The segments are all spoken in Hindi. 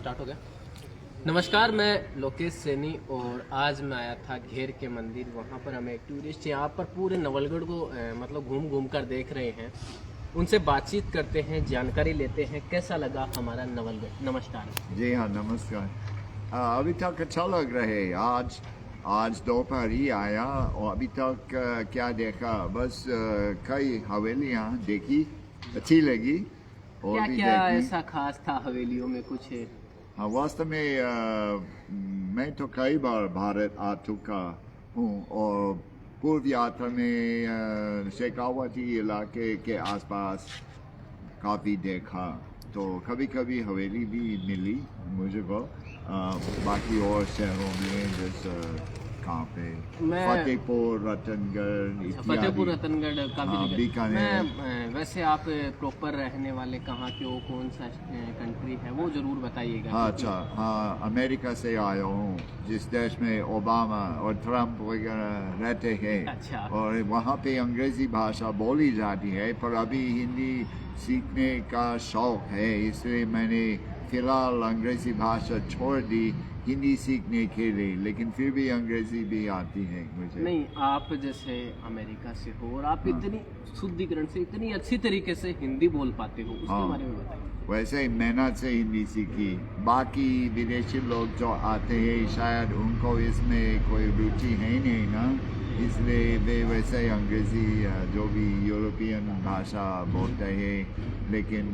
स्टार्ट हो गया। नमस्कार, मैं लोकेश सैनी और आज मैं आया था घेर के मंदिर। वहाँ पर हमें टूरिस्ट यहाँ पर पूरे नवलगढ़ को मतलब घूम घूम कर देख रहे हैं। उनसे बातचीत करते हैं, जानकारी लेते हैं कैसा लगा हमारा नवलगढ़। नमस्कार जी हाँ, नमस्कार। अभी तक अच्छा लग रहा है। आज दोपहर ही आया और अभी तक क्या देखा, बस कई हवेलियाँ देखी, अच्छी लगी और क्या भी क्या देखी। ऐसा खास था हवेलियों में कुछ है? हाँ, वास्तव में मैं तो कई बार भारत आ चुका हूँ और पूर्व यात्रा में शेखावती इलाके के आसपास काफ़ी देखा, तो कभी कभी हवेली भी मिली मुझे को। बाकी और शहरों में जैसे कहाँ पे फतेहपुर, रतनगढ़ फतेहपुर इत्यादि। रतनगढ़ काफी हाँ, जगह। बीकानेर। मैं वैसे आप प्रॉपर रहने वाले कहाँ के हो, कौन सा कंट्री है वो जरूर बताइएगा। हाँ, अच्छा, हाँ, अमेरिका से आया हूँ, जिस देश में ओबामा और ट्रम्प वगैरह रहते हैं। अच्छा। और वहाँ पे अंग्रेज़ी भाषा बोली जाती है, पर अभी हिंदी सीखने का शौक है, इसलिए मैंने फ़िलहाल अंग्रेज़ी भाषा छोड़ दी हिंदी सीखने के लिए, लेकिन फिर भी अंग्रेज़ी भी आती है मुझे। नहीं, आप जैसे अमेरिका से हो और आप इतनी शुद्धिकरण से इतनी अच्छी तरीके से हिंदी बोल पाते हो, उसके बारे में बताइए। वैसे ही मेहनत से हिंदी सीखी। बाकी विदेशी लोग जो आते हैं शायद उनको इसमें कोई रुचि है नहीं ना, इसलिए वे वैसे ही अंग्रेज़ी जो भी यूरोपियन भाषा बोलते हैं। लेकिन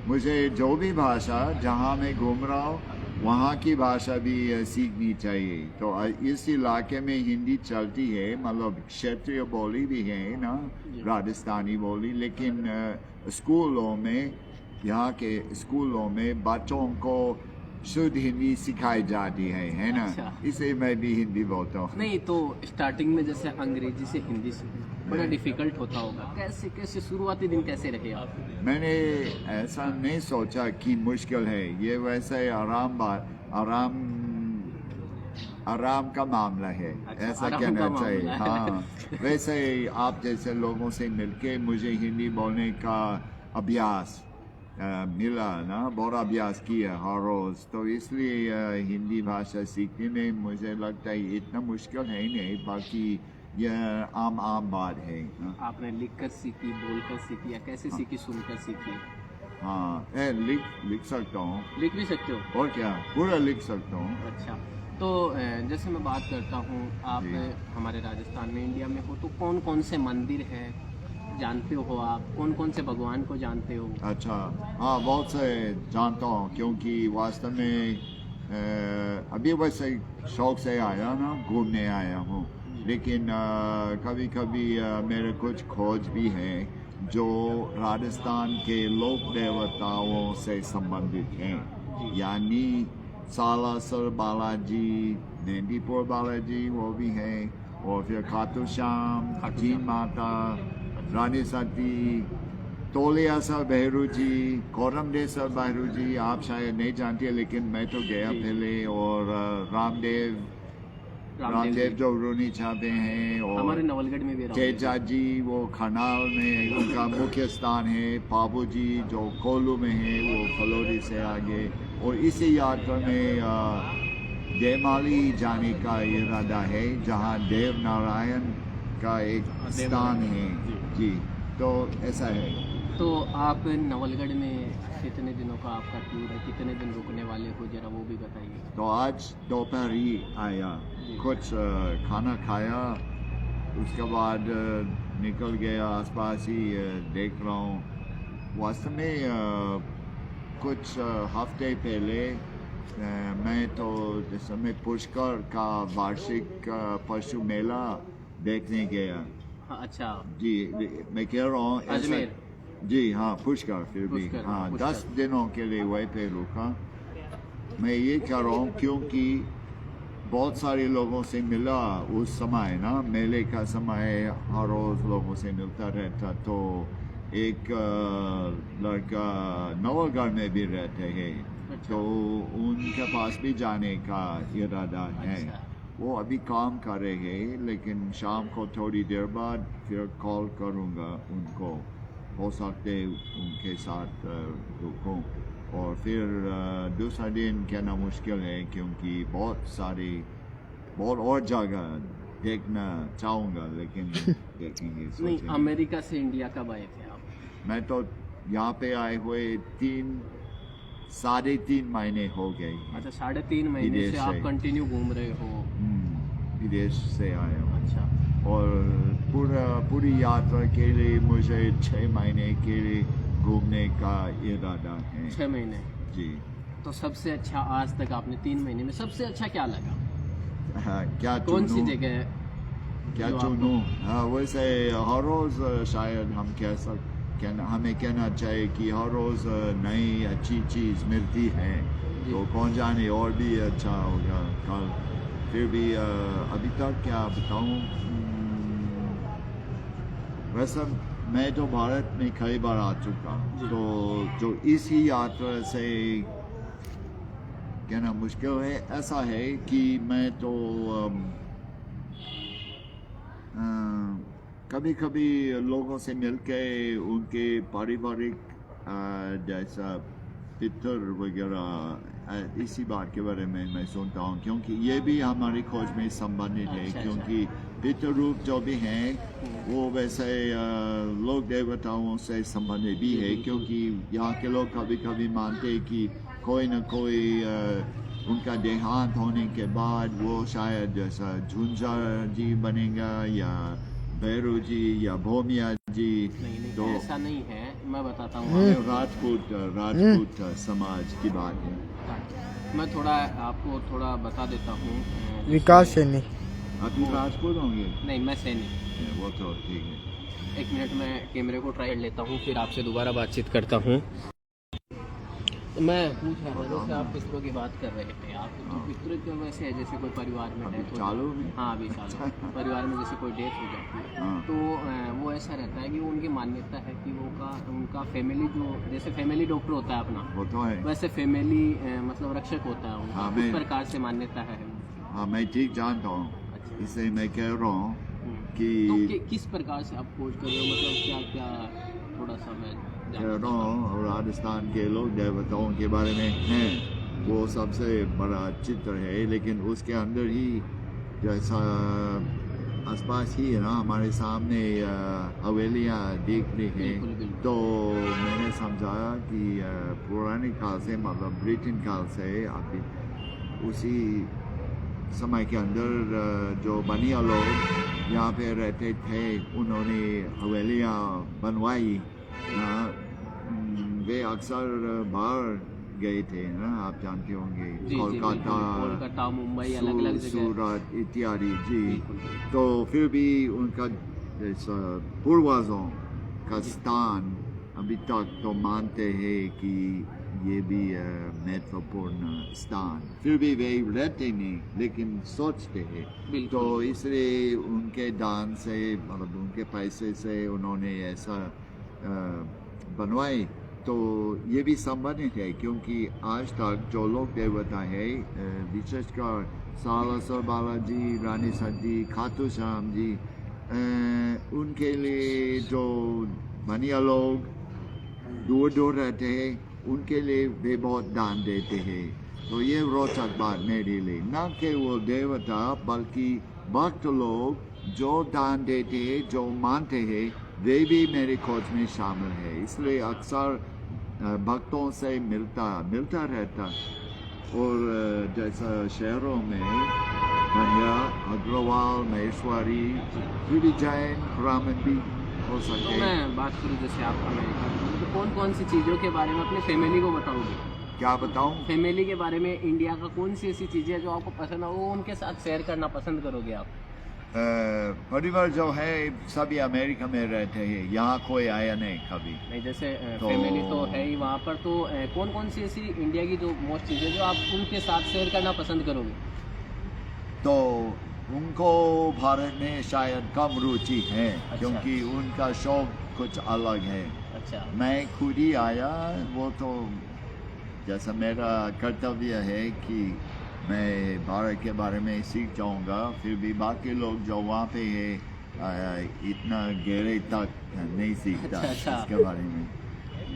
मुझे जो भी भाषा जहाँ मैं घूम रहा हूँ वहाँ की भाषा भी सीखनी चाहिए। तो इस इलाके में हिंदी चलती है, मतलब क्षेत्रीय बोली भी है ना, राजस्थानी बोली, लेकिन स्कूलों में, यहाँ के स्कूलों में बच्चों को शुद्ध हिंदी सिखाई जाती है ना। अच्छा। इसलिए मैं भी हिंदी बोलता हूँ। नहीं तो स्टार्टिंग में जैसे अंग्रेजी से हिंदी सीखना बड़ा डिफिकल्ट होता होगा, कैसे कैसे शुरुआती दिन कैसे रहे आप? मैंने ऐसा नहीं सोचा कि मुश्किल है, ये वैसे आराम का मामला है। अच्छा, ऐसा आराम कहना का चाहिए। मामला है। हाँ, वैसे आप जैसे लोगों से मिलके मुझे हिंदी बोलने का अभ्यास मिला ना, बहुत अभ्यास किया हर रोज़, तो इसलिए हिंदी भाषा सीखने में मुझे लगता है इतना मुश्किल है नहीं, बाकी यह आम बात है ना। आपने लिख कर सीखी, बोल कर सीखी या कैसे सीखी, सुनकर सीखी? हाँ, लिख सकता हूँ। लिख भी सकते हो? और क्या, पूरा लिख सकता हूँ। अच्छा, तो जैसे मैं बात करता हूँ, आप जी। हमारे राजस्थान में, इंडिया में हो, तो कौन कौन से मंदिर हैं जानते हो आप? कौन कौन से भगवान को जानते हो? अच्छा, हाँ, बहुत से जानता हूँ, क्योंकि वास्तव में अभी वैसे शौक से आया ना, घूमने आया हूँ, लेकिन कभी कभी मेरे कुछ खोज भी हैं जो राजस्थान के लोक देवताओं से संबंधित हैं, यानी सालासर बालाजी, नेंदीपुर बालाजी वो भी हैं, और फिर खाटू श्याम, जीन माता, रानी सती, तोलियासा भैरू जी, कोरमदेसर भैरू जी आप शायद नहीं जानते, लेकिन मैं तो गया पहले। और रामदेव जो रूनी छापे हैं, और हमारे नवलगढ़ में भी तेजा जी वो खनाल में उनका मुख्य स्थान है, पाबू जी जो कोलू में है वो फलोरी से आगे। और इसी यात्रा में देमाली जाने का इरादा है, जहाँ देव नारायण का एक स्थान है। जी, तो ऐसा है। तो आप नवलगढ़ में कितने दिनों का आपका टूर है, कितने दिन रुकने वाले हो, जरा वो भी बताइए। तो आज दोपहर ही आया, कुछ खाना खाया, उसके बाद निकल गया, आसपास ही देख रहा हूँ। वास्तव में कुछ हफ्ते पहले मैं तो जैसे मैं पुष्कर का वार्षिक पशु मेला देखने गया। हाँ, अच्छा। जी, मैं कह रहा हूँ अजमेर। जी हाँ, पुष्कर फिर भी पुष्कर, हाँ, पुष्कर। 10 दिनों के लिए वहीं पे रुका। मैं ये कह रहा हूँ क्योंकि बहुत सारे लोगों से मिला उस समय ना, मेले का समय हर रोज़ लोगों से मिलता रहता। तो एक लड़का नवलगढ़ में भी रहते हैं, तो उनके पास भी जाने का इरादा है। अच्छा। वो अभी काम कर रहे हैं, लेकिन शाम को थोड़ी देर बाद फिर कॉल करूँगा उनको, हो सकते उनके साथ रुकूं। और फिर दूसरा दिन कहना मुश्किल है क्योंकि बहुत और जगह देखना चाहूँगा लेकिन देखेंगे नहीं, सोचेंगे। अमेरिका से इंडिया कब आए थे आप? मैं तो यहाँ पे आए हुए 3.5 महीने हो गए। अच्छा, 3.5 महीने विदेश से आप से। कंटिन्यू घूम रहे हो? विदेश से आया हूँ अच्छा। और पूरी यात्रा के लिए मुझे 6 महीने के लिए घूमने का इरादा है। 6 महीने? जी। तो सबसे अच्छा आज तक आपने 3 महीने में सबसे अच्छा क्या लगा? क्या कौन सी चुनूं? जगह? क्या जो आपको- चुनूं? वैसे हर रोज़ शायद हम हमें कहना चाहिए कि हर रोज़ नई अच्छी चीज़ मिलती है, जी। तो कौन जाने और भी अच्छा होगा कल। फिर भी अभी तक क्या बताऊं, वैसे मैं तो भारत में कई बार आ चुका हूं, जी। तो जो इसी यात्रा से कहना मुश्किल है। ऐसा है कि मैं तो कभी कभी लोगों से मिलके उनके पारिवारिक जैसा पितर वगैरह इसी बात के बारे में मैं सुनता हूँ, क्योंकि ये भी हमारी खोज में संबंधित है। अच्छा, क्योंकि पितर रूप जो भी हैं वो वैसे लोक देवताओं से संबंधित भी है, क्योंकि यहाँ के लोग कभी कभी मानते हैं कि कोई न कोई उनका देहांत होने के बाद वो शायद जैसा झुंझा जी बनेगा या भैरू जी या भोमिया जी। नहीं, तो ऐसा नहीं है, मैं बताता हूँ ये आपको। राजपूत समाज की बात है। मैं थोड़ा आपको थोड़ा बता देता हूँ। विकास सैनी। आप भी राजपूत होंगे? नहीं, मैं सैनी। वो तो ठीक है। 1 मिनट में कैमरे को ट्राई कर लेता हूँ, फिर आपसे दोबारा बातचीत करता हूँ। तो मैं पूछ रहा था, जैसे आप पितरों की बात कर रहे थे, आप तो पितरों तो वैसे है जैसे कोई परिवार में अभी डेथ हो चालू जाती है? है। हाँ, अभी चालू। परिवार में जैसे कोई डेथ हो जाती है हाँ। तो वो ऐसा रहता है कि उनकी मान्यता है कि उनका फैमिली जो जैसे फैमिली डॉक्टर होता है अपना, वो तो है। वैसे फैमिली मतलब रक्षक होता है उनका। हाँ, किस मैं- प्रकार से मान्यता है? हाँ, मैं ठीक जानता हूँ, अच्छा। इसलिए मैं कह रहा हूँ कि तो किस प्रकार से आप खोज कर रहे हो, मतलब क्या क्या थोड़ा सा मैं जानना कह रहा चाहता हूँ। हूँ राजस्थान के लोग देवताओं के बारे में हैं, वो सबसे बड़ा चित्र है, लेकिन उसके अंदर ही जैसा आसपास ही है ना, हमारे सामने हवेलियाँ दिख रही हैं। बिल्कुल, बिल्कुल। तो मैंने समझाया कि पुराने काल से, मतलब ब्रिटेन काल से अभी उसी समय के अंदर जो बनिया लोग यहाँ पे रहते थे, उन्होंने हवेलियाँ बनवाई ना। वे अक्सर बाहर गए थे ना, आप जानते होंगे, जी, कोलकाता, मुंबई, अलग अलग जगह। सूरत इत्यादि। जी। बिल्कुल। तो फिर भी उनका जैसा पूर्वजों का स्थान अभी तक तो मानते हैं कि ये भी महत्वपूर्ण स्थान। फिर भी वे रहते नहीं, लेकिन सोचते हैं। बिल्कुल। तो इसलिए उनके दान से, मतलब उनके पैसे से उन्होंने ऐसा बनवाए। तो ये भी संबंधित है, क्योंकि आज तक जो लोग देवता है, विशेषकर सालासर बालाजी, रानी सती, खाटू श्याम जी, उनके लिए जो बनिया लोग दूर दूर रहते हैं, उनके लिए वे बहुत दान देते हैं। तो ये रोचक बात मेरे लिए, न केवल देवता बल्कि भक्त लोग जो दान देते हैं, जो मानते हैं, वे भी मेरी खोज में शामिल है। इसलिए अक्सर भक्तों से मिलता रहता। और जैसा शहरों में बनिया, अग्रवाल, महेश्वरी, फिर भी जैन ब्राह्मण भी हो तो सकते हैं। मैं बात करूँ जैसे आप अमेरिका में, तो कौन कौन सी चीज़ों के बारे में अपने फैमिली को बताओगे? क्या बताऊं? फैमिली के बारे में इंडिया का कौन सी ऐसी चीज़ें जो आपको पसंद है, वो उनके साथ शेयर करना पसंद करोगे आप? परिवार जो है सभी अमेरिका में रहते हैं, यहाँ कोई आया नहीं कभी। नहीं, जैसे तो- फैमिली तो है ही वहाँ पर, तो कौन कौन सी ऐसी इंडिया की जो मोस्ट चीज़ें जो आप उनके साथ शेयर करना पसंद करोगे? तो उनको भारत में शायद कम रुचि है, अच्छा। क्योंकि उनका शौक कुछ अलग है। अच्छा। मैं खुद ही आया, वो तो जैसा मेरा कर्तव्य है कि मैं भारत के बारे में सीख जाऊंगा। फिर भी बाकी लोग जो वहाँ पे है इतना गहरे तक नहीं सीखता अच्छा। इसके बारे में।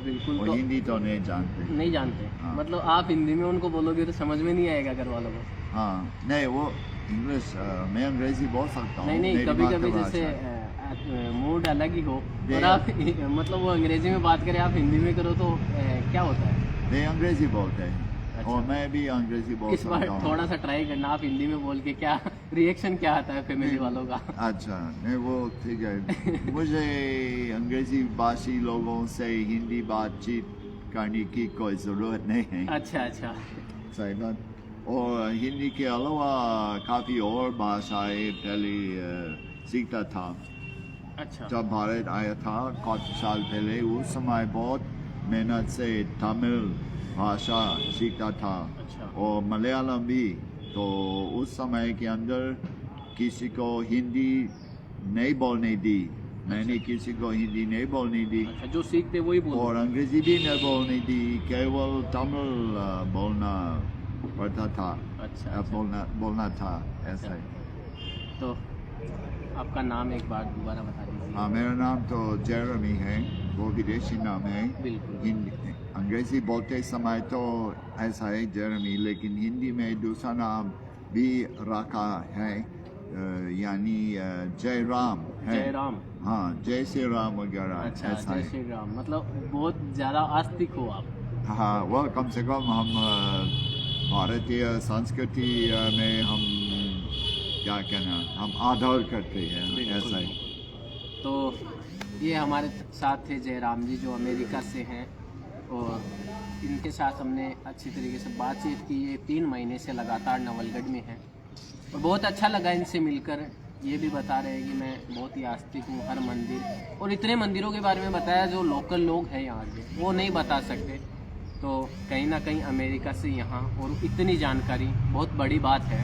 बिल्कुल। और तो हिंदी तो नहीं जानते। नहीं जानते, हाँ। मतलब आप हिंदी में उनको बोलोगे तो समझ में नहीं आएगा घर वालों को। हाँ नहीं, वो इंग्लिश, मैं अंग्रेजी बोल सकता हूँ। नहीं नहीं, मेरी कभी कभी मातृभाषा जैसे है। मूड अलग ही हो दे- और आप मतलब वो अंग्रेजी में बात करें, आप हिंदी में करो तो क्या होता है? वे अंग्रेजी बोलते हैं अच्छा। और मैं भी अंग्रेजी बोल इस बार सकता हूँ। थोड़ा सा ट्राई करना, आप हिंदी में बोल के क्या रिएक्शन क्या आता है फैमिली वालों का? अच्छा, नहीं वो ठीक है। मुझे अंग्रेजी भाषी लोगों से हिंदी बातचीत करने की कोई ज़रूरत नहीं है। अच्छा अच्छा। सही बात। और हिंदी के अलावा काफ़ी और भाषाएं पहले सीखता था। अच्छा जब भारत आया था कुछ साल पहले, उस समय बहुत मेहनत से तमिल भाषा सीखता था अच्छा। और मलयालम भी। तो उस समय के अंदर किसी को हिंदी नहीं बोलने दी, मैंने किसी को हिंदी नहीं बोलने दी अच्छा, जो सीखते वही और बोलो। अंग्रेजी भी नहीं बोलने दी, केवल तमिल बोलना पड़ता था। अच्छा अच्छा। बोलना था ऐसा ही। तो आपका नाम एक बार दोबारा बता दीजिए। हाँ, मेरा नाम तो जेरेमी है, वो विदेशी नाम है। बिल्कुल। हिंदी अंग्रेजी बोलते समय तो ऐसा है जेरेमी, लेकिन हिंदी में दूसरा नाम भी रखा है, यानी जयराम है। जयराम। हाँ, जय श्री राम वगैरह अच्छा, ऐसा जय है। श्री राम, मतलब बहुत ज़्यादा आस्तिक हो आप। हाँ, वह कम से कम हम भारतीय संस्कृति में हम क्या कहना, हम आदर करते हैं, बिल्कुल, ऐसा ही। बिल्कुल। तो ये हमारे साथ थे जयराम जी, जो अमेरिका से हैं, और इनके साथ हमने अच्छी तरीके से बातचीत की। ये 3 महीने से लगातार नवलगढ़ में हैं और बहुत अच्छा लगा इनसे मिलकर। ये भी बता रहे हैं कि मैं बहुत ही आस्तिक हूँ, हर मंदिर और इतने मंदिरों के बारे में बताया जो लोकल लोग हैं यहाँ के वो नहीं बता सकते। तो कहीं ना कहीं अमेरिका से यहाँ और इतनी जानकारी बहुत बड़ी बात है।